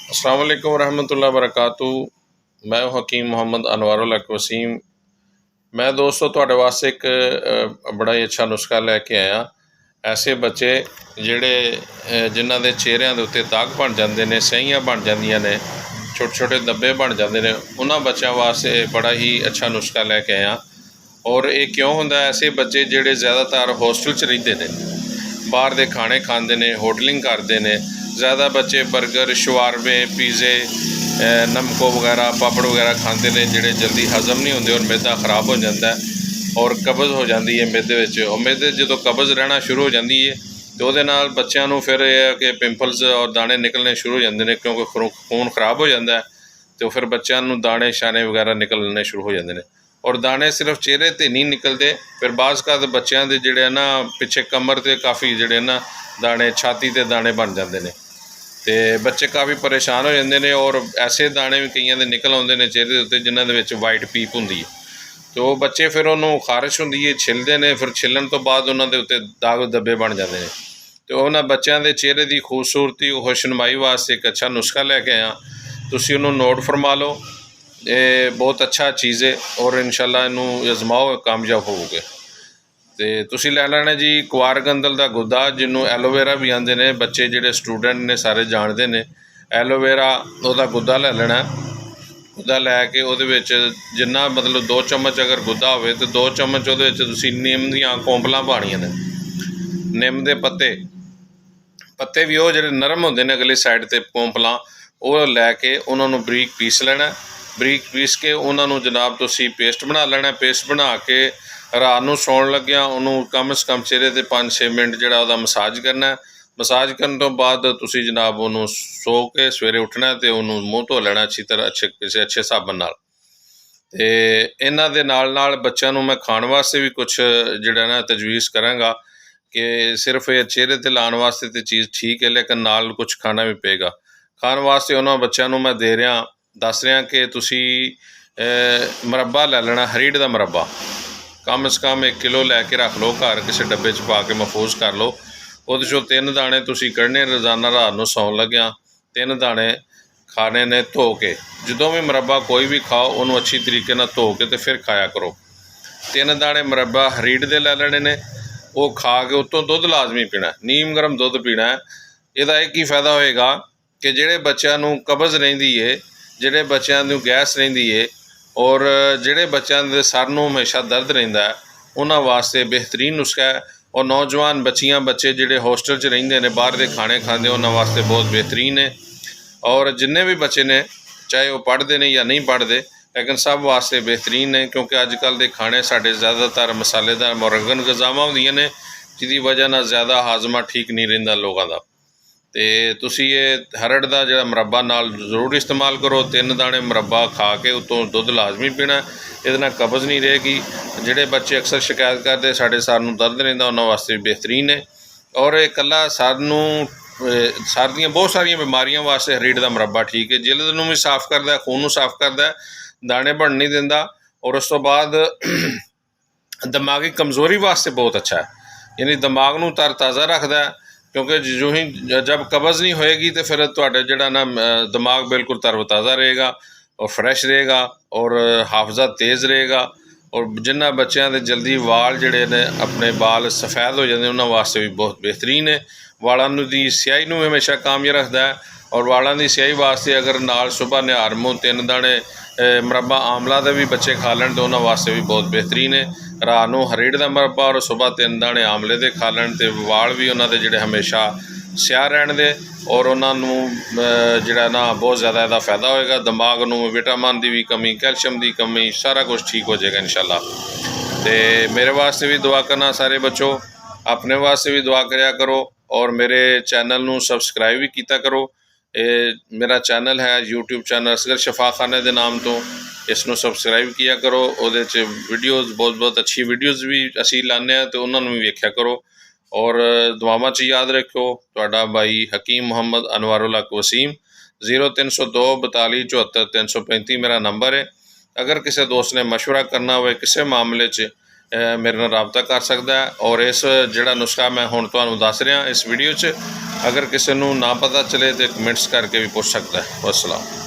अस्सलाम वालेकुम रहमतुल्लाहि वबरकातुहू। मैं हकीम मोहम्मद अनवारुल हक वसीम। मैं दोस्तों ਤੁਹਾਡੇ ਵਾਸਤੇ ਇੱਕ ਬੜਾ ਹੀ ਅੱਛਾ ਨੁਸਖਾ ਲੈ ਕੇ ਆਇਆ। ਐਸੇ ਬੱਚੇ ਜਿਹੜੇ ਜਿਨ੍ਹਾਂ ਦੇ ਚਿਹਰਿਆਂ ਦੇ ਉੱਤੇ ਦਾਗ ਬਣ ਜਾਂਦੇ ਨੇ, ਸਿਆਹੀਆਂ ਬਣ ਜਾਂਦੀਆਂ ਨੇ, ਛੋਟੇ ਛੋਟੇ ਧੱਬੇ ਬਣ ਜਾਂਦੇ ਨੇ, ਉਹਨਾਂ ਬੱਚਿਆਂ ਵਾਸਤੇ ਬੜਾ ਹੀ ਅੱਛਾ ਨੁਸਖਾ ਲੈ ਕੇ ਆਇਆ। ਔਰ ਇਹ ਕਿਉਂ ਹੁੰਦਾ? ਐਸੇ ਬੱਚੇ ਜਿਹੜੇ ਜ਼ਿਆਦਾਤਰ ਹੋਸਟਲ 'ਚ ਰਹਿੰਦੇ ਨੇ, ਬਾਹਰ ਦੇ ਖਾਣੇ ਖਾਂਦੇ ਨੇ, ਹੋਟਲਿੰਗ ਕਰਦੇ ਨੇ। ज़्यादा बच्चे बर्गर, शवारमे, पीज़े, नमको वगैरह, पापड़ वगैरह खाते हैं, जोड़े जल्दी हज़म नहीं होंगे और मैदा खराब हो जाता है और कब्ज़ हो जाती है मैदे विच। और मैदे जो कब्ज़ रहना शुरू हो जाती है तो वो बच्चों को फिर यह है कि पिंपल्स और दाने निकलने शुरू हो जाते हैं, क्योंकि खून खराब हो जाता है तो फिर बच्चों को दाने शाने वगैरह निकलने शुरू हो जाते हैं। और दाने सिर्फ चेहरे ते नहीं निकलते, फिर बाज़ का बच्चों के जोड़े ना पिछे कमर से काफ़ी जोड़े ना दाने, छाती के दाने बन जाते हैं तो बच्चे काफ़ी परेशान हो जाते हैं। और ऐसे दाने भी कई निकल आते हैं चेहरे के उत्ते जिन्हों के वाइट पीप होंगी, तो बच्चे फिर उन्होंने खारिश होंगी है, छिलते हैं, फिर छिलन तो बाद उन्होंने उत्ते दाग धब्बे बन जाते हैं। तो उन्होंने बच्चों के चेहरे की खूबसूरती खुशनुमाई वास्ते एक अच्छा नुस्खा लैके आया, तुसीं उन्होंने नोट फरमा लो। ये बहुत अच्छा चीज़ है और इंशाअल्लाह इनू आजमाओ, कामयाब होवोगे। तो तुसीं लै लेना जी कुआर गंदल का गुद्दा, जिन्हों एलोवेरा भी आते हैं, बच्चे जोड़े स्टूडेंट ने सारे जानते हैं। एलोवेरा उहदा गुद्दा लै लेना, गुद्दा लैके उहदे जिन्ना मतलब 2 चम्मच अगर गुद्दा हो तो 2 चम्मच उहदे विच तुसीं निम दीआं कोंपलां पाणियां ने, निम दे पत्ते भी वो जिहड़े नरम होंदे ने अगली साइड ते कोंपलां, वो लैके उन्होंने बरीक पीस लेना। बरीक पीस के उन्होंने जनाब तुसीं पेस्ट बना लेना। पेस्ट बना के रात नूं सौण लग्गिया उन्होंने कम से कम चेहरे ते 5-6 मिनट जिहड़ा उहदा मसाज करना। मसाज करने तो बाद तुसीं जनाब उन्होंने सो के सवेरे उठना तो उन्होंने मूँह धो लेना अच्छी तरह, किसी अच्छे साबन नाल। ते इन्हां दे नाल नाल बच्चों नूं मैं खाण वास्ते भी कुछ जिहड़ा ना तजवीज़ करांगा कि सिर्फ ये चेहरे ते लाने वास्ते तो चीज़ ठीक है, लेकिन नाल कुछ खाना भी पेगा। खाण वास्ते उन्होंने बच्चों नूं मैं दस रहा कि तुसीं मुरब्बा लै लेना, हरीड़ का मुरब्बा कम से कम 1 किलो लैके रख लो घर, किसी डब्बे च पा के महफूज कर लो। वो 3 दाने तुसीं कढ़ने रोज़ाना रात नूं सौण लग्गिया, 3 दाने खाने ने धो के। जो भी मुरब्बा कोई भी खाओ उन्होंने अच्छी तरीके नाल धो के तो फिर खाया करो। 3 दाने मुरब्बा हरीड़ दे लै लेने ने, वो खा के उत्तों दुध लाजमी पीना, नीम गर्म दुध पीना है। इहदा एक ही फायदा होएगा कि जिहड़े बच्चों नूं कब्ज़ रहिंदी है, जिहड़े बच्चों नूं गैस रहिंदी है और जिहड़े बच्चों के सर नूं हमेशा दर्द रहिंदा है, उन्हां वास्ते बेहतरीन नुस्खा है। और नौजवान बच्चे जिहड़े होस्टल च रहिंदे ने, बाहर दे खाने खांदे, उन्हां वास्ते बहुत बेहतरीन है। और जिन्ने भी बच्चे ने, चाहे वो पढ़ते हैं या नहीं पढ़ते, लेकिन सब वास्ते बेहतरीन है, क्योंकि अजकल के खाने साढ़े ज़्यादातर मसालेदार मुरगन गज़ावां होंदियां ने, जिहदी वजह नाल ज़्यादा हाजमा ठीक नहीं रहिंदा लोगों का। तो तुसीं ये हरड़ का जिहड़ा मुरब्बा नाल जरूर इस्तेमाल करो। 3 दाने मुरब्बा खा के उत्तों दुध लाजमी पीना, इहदे नाल कब्ज़ नहीं रहेगी। जिहड़े बच्चे अक्सर शिकायत करते साढ़े सर नूं दर्द रहिंदा, उन्हां वास्ते बेहतरीन है। और ये कल्ला सर नूं सर दीयां बहुत सारियां बीमारियां वास्ते हरीड़ का मुरब्बा ठीक है। जिल्द नूं भी साफ़ करदा है, खून नूं साफ़ करदा है, दाने बन नहीं दिंदा। और उस तो बाद दिमागी कमज़ोरी वास्ते बहुत अच्छा है, यानी दिमाग नूं तरताज़ा रखदा है, क्योंकि जो ही जब कब्ज़ नहीं होएगी तो फिर तुहाडा जिहड़ा ना दिमाग बिल्कुल तरोताज़ा रहेगा और फ्रैश रहेगा और हाफजा तेज़ रहेगा। और जिन्हां बच्चों के जल्दी वाल जिहड़े ने अपने बाल सफ़ैद हो जाते हैं, उन्हां वास्ते भी बहुत बेहतरीन है। वालों की स्याही नूं हमेशा कामयाब रखता है। और वालों की स्याही वास्ते अगर नाल सुबह निहार मूँह 3 दाने मुरब्बा आमला का भी बच्चे खा लैण तो उन्हां वास्ते भी बहुत बेहतरीन है। रात नूं हरीड़ का मुरब्बा और सुबह 3 दाने आमले के खा लैण तो वाल भी उन्हां दे जिहड़े हमेशा स्याह रहण दे और उन्होंने जिहड़ा ना बहुत ज़्यादा इसदा फायदा होएगा। दिमाग नूं विटामिन की भी कमी, कैल्शियम की कमी, सारा कुछ ठीक हो जाएगा इंशाअल्लाह। तो मेरे वास्ते भी दुआ करना सारे बच्चों, अपने वास्ते भी दुआ करया करो और मेरे चैनल नूं सबसक्राइब भी कीता करो। मेरा चैनल है यूट्यूब चैनल असगर शफा खाने के नाम तो, इसनों सबसक्राइब किया करो। उहदे च वीडियोज़ बहुत अच्छी वीडियोज़ भी असीं लाने तो उन्होंने भी वेख्या करो। और दुआवां च याद रखो, तुहाडा भाई हकीम मोहम्मद अनवारुल हक वसीम। 0302 42 74 335 मेरा नंबर है। अगर किसी दोस्त ने मशवरा करना हो किसी मामले च ਮੇਰੇ ਨਾਲ ਰਾਬਤਾ ਕਰ ਸਕਦਾ ਹੈ। ਔਰ ਇਸ ਜਿਹੜਾ ਨੁਸਖਾ ਮੈਂ ਹੁਣ ਤੁਹਾਨੂੰ ਦੱਸ ਰਿਹਾ ਇਸ ਵੀਡੀਓ 'ਚ, ਅਗਰ ਕਿਸੇ ਨੂੰ ਨਾ ਪਤਾ ਚੱਲੇ ਤਾਂ ਕਮੈਂਟਸ ਕਰਕੇ ਵੀ ਪੁੱਛ ਸਕਦਾ ਹੈ। ਵੱਸਲਾਮ।